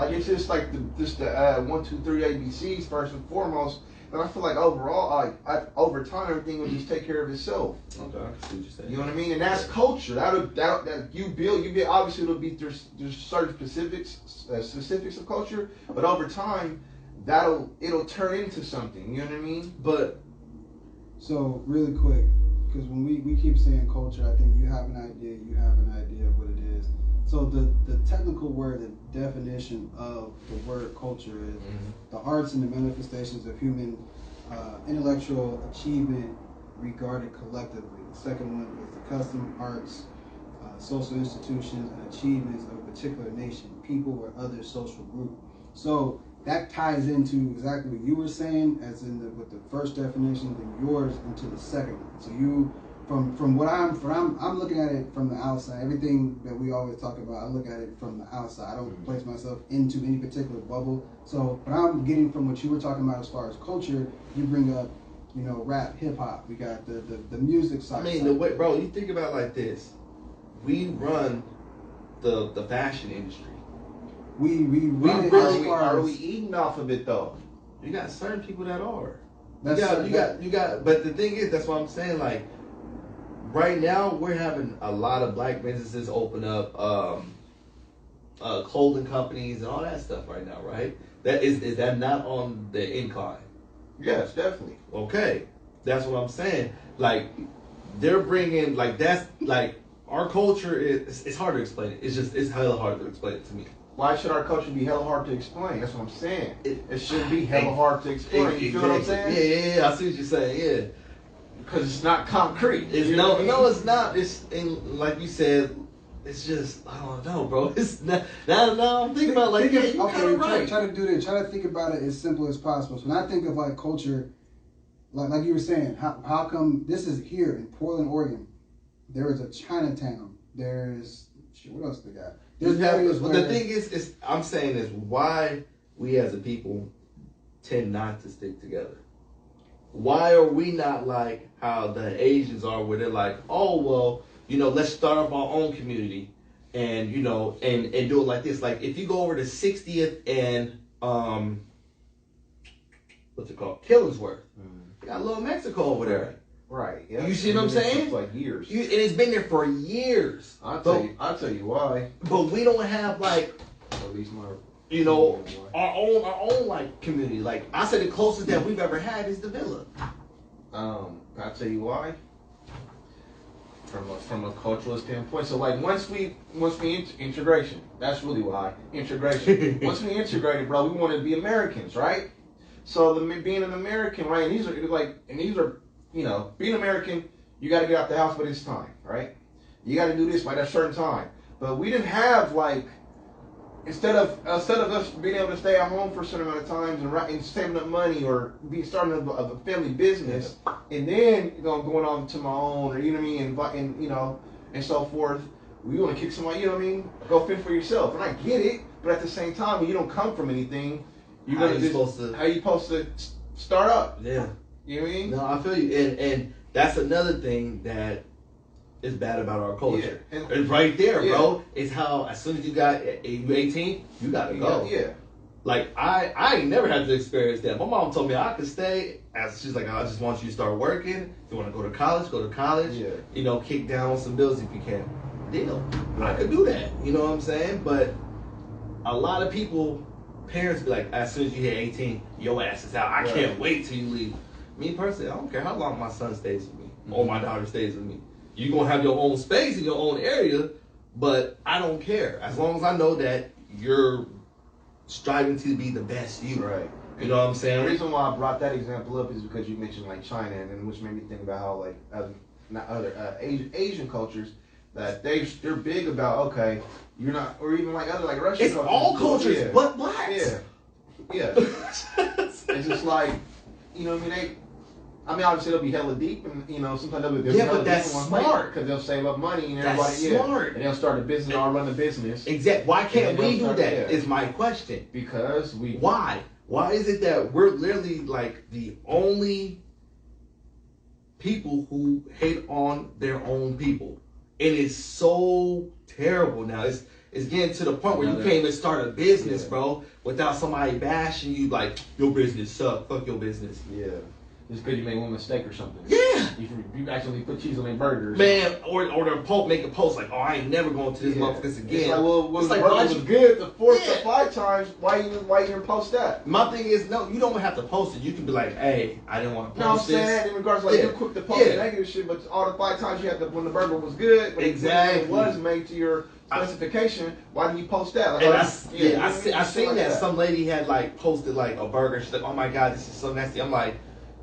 Like it's just like the 1, 2, 3 ABCs first and foremost. And I feel like overall, over time, everything will just take care of itself. Okay, I see what you're saying. You know what I mean? And that's culture. That you build. Obviously it'll be there's certain specifics of culture, but over time, it'll turn into something. You know what I mean? But so really quick, because when we keep saying culture, I think you have an idea of what it is. So the technical word, the definition of the word culture is the arts and the manifestations of human intellectual achievement regarded collectively. The second one is the custom, arts, social institutions, and achievements of a particular nation, people, or other social group. So that ties into exactly what you were saying, as in with the first definition, then yours into the second one. So you. From what I'm looking at it from the outside. Everything that we always talk about, I look at it from the outside. I don't place myself into any particular bubble. So what I'm getting from what you were talking about as far as culture, you bring up, rap, hip hop. We got the music side. I mean, the way, bro, you think about it like this. We run the fashion industry. We run it really as far Are as we eating off of it though? You got certain people that are. you got. But the thing is, that's what I'm saying. Like, right now, we're having a lot of black businesses open up clothing companies and all that stuff right now, right? That is that not on the incline? Yes, definitely. Okay, that's what I'm saying. Like, they're bringing, like, that's like our culture is. It's hard to explain it. It's hella hard to explain it to me. Why should our culture be hella hard to explain? That's what I'm saying. It should be hella hard to explain. You feel what I'm saying? Yeah. I see what you're saying. Yeah. Because it's not concrete. It's no, it's not. It's like you said. It's just, I don't know, bro. It's not. Now I'm thinking about like, okay, right. try to do this. Try to think about it as simple as possible. So when I think of like culture, like you were saying, how come this is here in Portland, Oregon? There is a Chinatown. There's what else they got? There's areas but where the thing is I'm saying is why we as a people tend not to stick together. Why are we not like how the Asians are, where they're like, oh well, let's start up our own community, and and do it like this. Like if you go over to 60th and what's it called, Killingsworth, you got Little Mexico over there. Right. Yeah. You see what I'm saying? Like years. And it's been there for years. I'll tell you why. But we don't have like, At least my. our own like community. Like I said, the closest that we've ever had is the Villa. I'll tell you why. From a cultural standpoint, so like once we integration, that's really why integration. Once we integrated, bro, we wanted to be Americans, right? So being an American, right? And these are being American, you got to get out the house by this time, right? You got to do this by that certain time. But we didn't have like. Instead of us being able to stay at home for a certain amount of times and saving up money or starting a family business, and then going on to my own, or and so forth, we want to kick somebody, go fend for yourself. And I get it, but at the same time, when you don't come from anything, how are you supposed to start up? Yeah, you know what I mean? No, I feel you, and that's another thing that is bad about our culture. Yeah. It's right there, bro. It's how as soon as you 18, you gotta go. Yeah. Like I ain't never had to experience that. My mom told me I could stay. She's like, I just want you to start working. If you want to go to college, go to college. Yeah. Kick down some bills if you can. Deal. Right. I could do that. You know what I'm saying? But a lot of parents be like, as soon as you hit 18, your ass is out. I can't wait till you leave. Me personally, I don't care how long my son stays with me or my daughter stays with me. You're going to have your own space in your own area, but I don't care. As long as I know that you're striving to be the best you. Right. You know what I'm saying? The reason why I brought that example up is because you mentioned like China, and which made me think about how like other Asian cultures, that they're big about, okay, you're not, or even like other like Russian it's cultures. all cultures but blacks. Yeah. It's just like, obviously they'll be hella deep, and sometimes they'll be but that's smart because they'll save up money and that's everybody. Smart. And they'll start a business or run a business. Exactly. Why can't we do that? Is my question. Because Why? Why is it that we're literally like the only people who hate on their own people? It is so terrible now. it's getting to the point where you can't even start a business, bro, without somebody bashing you like, your business suck, fuck your business. Yeah. Just because you made one mistake or something. Yeah. You actually put cheese on their burgers. Man, or the Pope make a post like, oh, I ain't never going to this motherfucker again. It's like, well, it's the like, burger was good the 4 to 5 times. Why you didn't post that? My thing is, no, you don't have to post it. You can be like, hey, I didn't want to No, I'm post this. saying that in regards to like you're quick to post the negative shit, but all the 5 times you had to, when the burger was good, when it was made to your specification, why didn't you post that? Like, And I seen like that some lady had like posted like a burger. She's like, oh my god, this is so nasty. I'm like,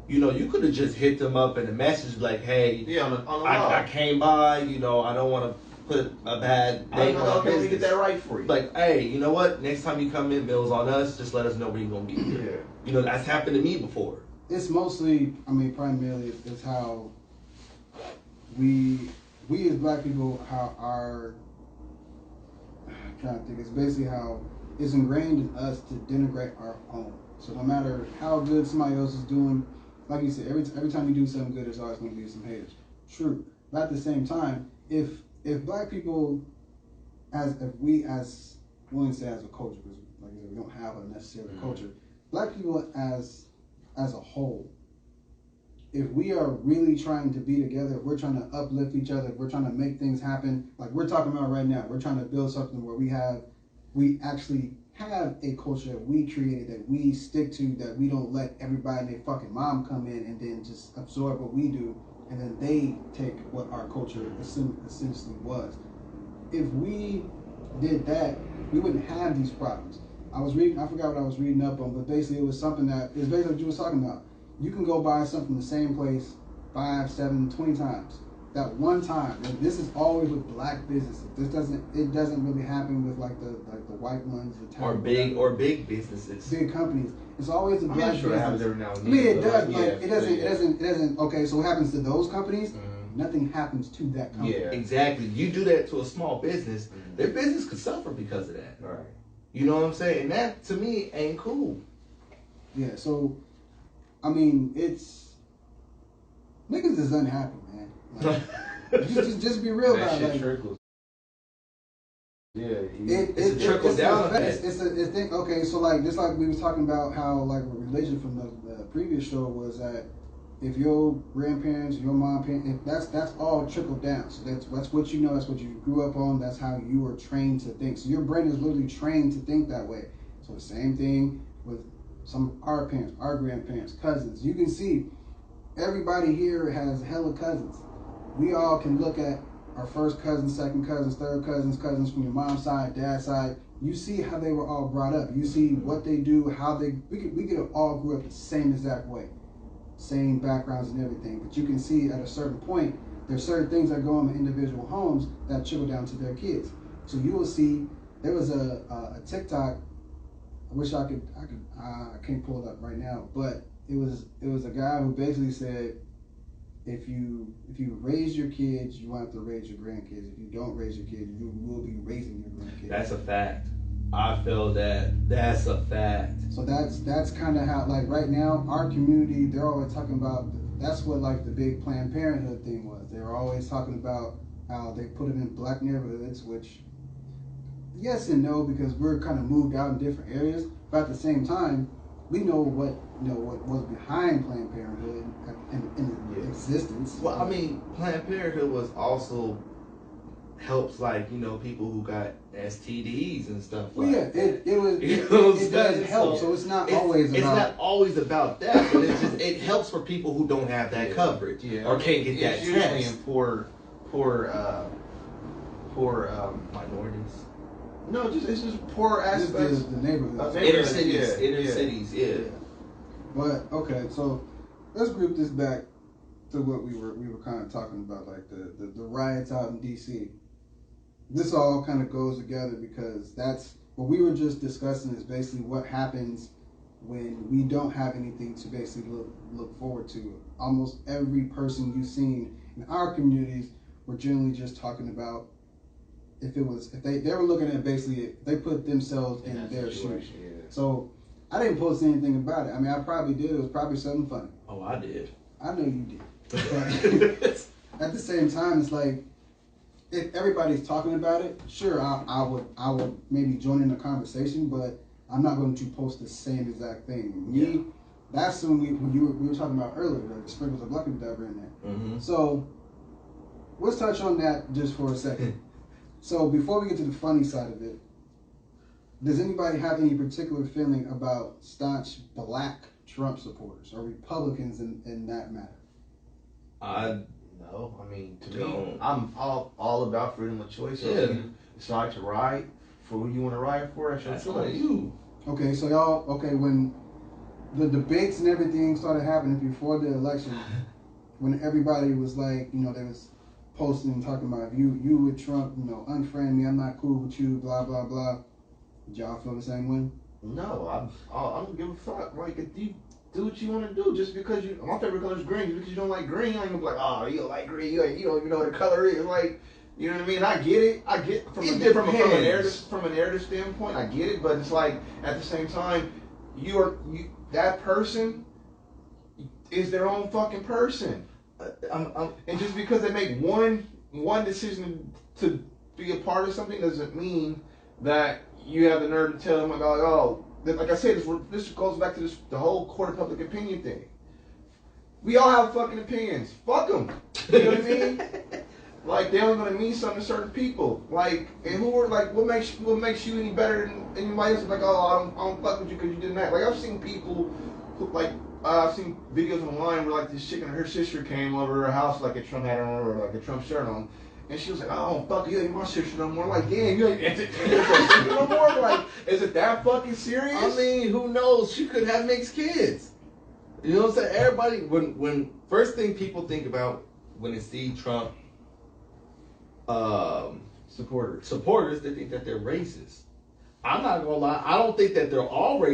you know, you could have just hit them up in a message like, hey, I came by, you know, I don't want to put a bad name on business. Let me get that right for you. Like, hey, you know what? Next time you come in, meals on us. Just let us know when you're gonna be here. Yeah. You know, that's happened to me before. It's mostly, I mean, primarily, it's how we as black people, how our, I'm trying to think, it's basically how it's ingrained in us to denigrate our own. So no matter how good somebody else is doing, like you said, every time you do something good, there's always going to be some haters. True. But at the same time, if black people, if we as, I wouldn't say as a culture, because like I said, we don't have a necessarily culture. Black people as a whole, if we are really trying to be together, if we're trying to uplift each other, if we're trying to make things happen, like we're talking about right now, we're trying to build something where we actually have a culture that we created, that we stick to, that we don't let everybody and their fucking mom come in and then just absorb what we do, and then they take what our culture essentially was. If we did that, we wouldn't have these problems. I forgot what I was reading up on, but basically it was something that is basically what you was talking about. You can go buy something from the same place 5, 7, 20 times. That one time, and this is always with black businesses. It doesn't really happen with like the white ones, the or big businesses, big companies. It's always a black business. It happens every now and then. I mean, it does. It doesn't. Okay, so what happens to those companies? Nothing happens to that company. Yeah, exactly. You do that to a small business, their business could suffer because of that. Right. You know what I'm saying? And that to me ain't cool. Yeah. So, I mean, niggas is unhappy, man. Like, just be real about it. Trickles. Yeah, it's a trickle down effect. Okay, so like just like we was talking about how like religion from the previous show was that if your grandparents, your mom, parents, that's all trickled down. So that's what you know. That's what you grew up on. That's how you were trained to think. So your brain is literally trained to think that way. So the same thing with some of our parents, our grandparents, cousins. You can see everybody here has hella cousins. We all can look at our first cousins, second cousins, third cousins, cousins from your mom's side, dad's side. You see how they were all brought up. You see what they do, how we could have all grew up the same exact way, same backgrounds and everything. But you can see at a certain point, there's certain things that go on in individual homes that trickle down to their kids. So you will see there was a TikTok. I wish I can't pull it up right now, but it was a guy who basically said, if you raise your kids, you want to raise your grandkids. If you don't raise your kids, you will be raising your grandkids. That's a fact. I feel that's a fact. So that's kind of how, like right now, our community, they're always talking about, that's what like the big Planned Parenthood thing was. They were always talking about how they put it in black neighborhoods, which yes and no, because we're kind of moved out in different areas, but at the same time, we know what was behind Planned Parenthood in existence. Well, I mean, Planned Parenthood was also helps like people who got STDs and stuff. Well, like yeah, that. it does help. So it's not always about. It's not always about that, but it helps for people who don't have that coverage or can't get that test. In poor minorities. No, it's just poor aspects. The neighborhoods. Inner cities, yeah. But okay, so let's group this back to what we were kind of talking about, like the riots out in DC. This all kind of goes together because that's what we were just discussing, is basically what happens when we don't have anything to basically look forward to. Almost every person you've seen in our communities were generally just talking about if they were looking at basically they put themselves in their shoes. Yeah. So I didn't post anything about it. I mean, I probably did. It was probably something funny. Oh, I did. I know you did. But at the same time, it's like if everybody's talking about it, sure, I would maybe join in the conversation, but I'm not going to post the same exact thing. That's when we were talking about earlier, like the sprinkles of black people that were in there. Mm-hmm. So let's touch on that just for a second. So before we get to the funny side of it, does anybody have any particular feeling about staunch black Trump supporters or Republicans in that matter? No, I mean, to No. me, I'm all about freedom of choice. So if you decide to ride for who you want to ride for, that's your That's choice. on you. Okay, so when the debates and everything started happening before the election, when everybody was like, they was posting and talking about you with Trump, unfriend me, I'm not cool with you, blah blah blah. Did y'all feel the same way? No, I don't give a fuck. Like, if you do what you want to do, just because my favorite color is green, just because you don't like green, I ain't gonna be like, oh, you don't like green, you don't even know what the color is. Like, you know what I mean? I get it. I get from a narrative standpoint, I get it. But it's like, at the same time, that person is their own fucking person. And just because they make one decision to be a part of something doesn't mean that you have the nerve to tell them about, like I said, this goes back to the whole court of public opinion thing. We all have fucking opinions. Fuck them. You know what I mean? Like, they're only gonna mean something to certain people. Like, and what makes you any better than anybody else? Like, I don't fuck with you because you did that. Like, I've seen people who, I've seen videos online where, like, this chick and her sister came over her house, like, a Trump hat on or like a Trump shirt on. And she was like, oh, fuck, you ain't my sister no more. Like, damn, you ain't no more? Like, is it that fucking serious? I mean, who knows? She could have mixed kids. You know what I'm saying? Everybody, when first thing people think about when they see Trump supporters, they think that they're racist. I'm not gonna lie, I don't think that they're all racist.